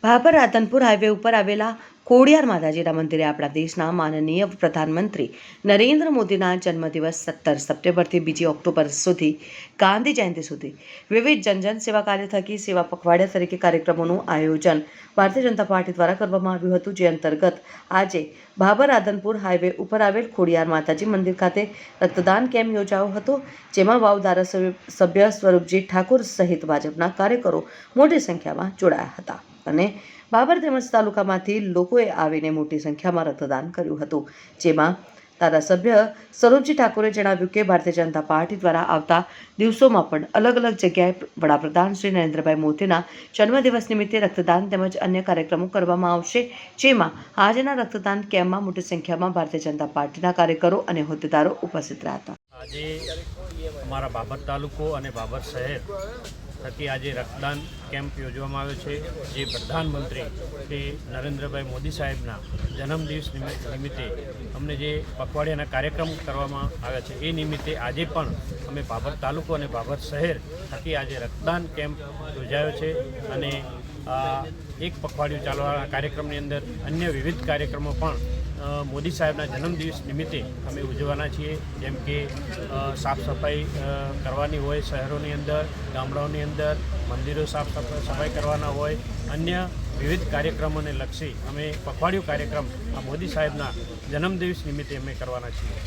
Bhabhar Radhanpur highway ઉપર આવેલા ખોડિયાર માતાજીના મંદિરે આપણા દેશના માનનીય પ્રધાનમંત્રી નરેન્દ્ર મોદીના જન્મદિવસ 17 સપ્ટેમ્બરથી 2 ઓક્ટોબર સુધી ગાંધી જયંતિ સુધી વિવિધ જનજન સેવા કાર્ય થકી સેવા પખવાડિયા તરીકે કાર્યક્રમોનું આયોજન ભારતીય જનતા પાર્ટી દ્વારા કરવામાં આવ્યું હતું, જે અંતર્ગત આજે ભાભર રાધનપુર હાઈવે ઉપર આવેલ ખોડિયાર માતાજી મંદિર ખાતે રક્તદાન કેમ્પ યોજાયો હતો, જેમાં વાવ ધારાસભ્ય સ્વરૂપજી ઠાકુર સહિત ભાજપના કાર્યકરો મોટી સંખ્યામાં જોડાયા હતા અને ભાભર તેમજ તાલુકામાંથી લોકોએ આવીને મોટી સંખ્યામાં રક્તદાન કર્યું હતું, જેમાં ધારાસભ્ય સ્વરૂપજી ઠાકુરે જણાવ્યું કે ભારતીય જનતા પાર્ટી દ્વારા આવતા દિવસોમાં પણ અલગ અલગ જગ્યાએ વડાપ્રધાન શ્રી નરેન્દ્રભાઈ મોદીના જન્મદિવસ નિમિત્તે રક્તદાન તેમજ અન્ય કાર્યક્રમો કરવામાં આવશે, જેમાં આજના રક્તદાન કેમ્પમાં મોટી સંખ્યામાં ભારતીય જનતા પાર્ટીના કાર્યકરો અને હોદ્દેદારો ઉપસ્થિત રહ્યા હતા। આજે અમારા ભાભર તાલુકો અને ભાભર શહેર થકી આજે રક્તદાન કેમ્પ યોજવામાં આવ્યો છે, જે પ્રધાનમંત્રી શ્રી નરેન્દ્રભાઈ મોદી સાહેબના જન્મદિવસ નિમિત્તે અમને જે પખવાડિયાના કાર્યક્રમ કરવામાં આવ્યા છે એ નિમિત્તે આજે પણ અમે ભાભર તાલુકો અને ભાભર શહેર થકી આજે રક્તદાન કેમ્પ યોજાયો છે અને એક પખવાડિયું ચાલવાના કાર્યક્રમની અંદર અન્ય વિવિધ કાર્યક્રમો પણ મોદી સાહેબના જન્મદિવસ નિમિત્તે અમે ઉજવવાના છીએ, જેમ કે સાફ સફાઈ કરવાની હોય શહેરોની અંદર, ગામડાઓની અંદર મંદિરો સાફ સફાઈ કરવાના હોય, અન્ય વિવિધ કાર્યક્રમોને લક્ષી અમે પખવાડિયું કાર્યક્રમ આ મોદી સાહેબના જન્મદિવસ નિમિત્તે અમે કરવાના છીએ।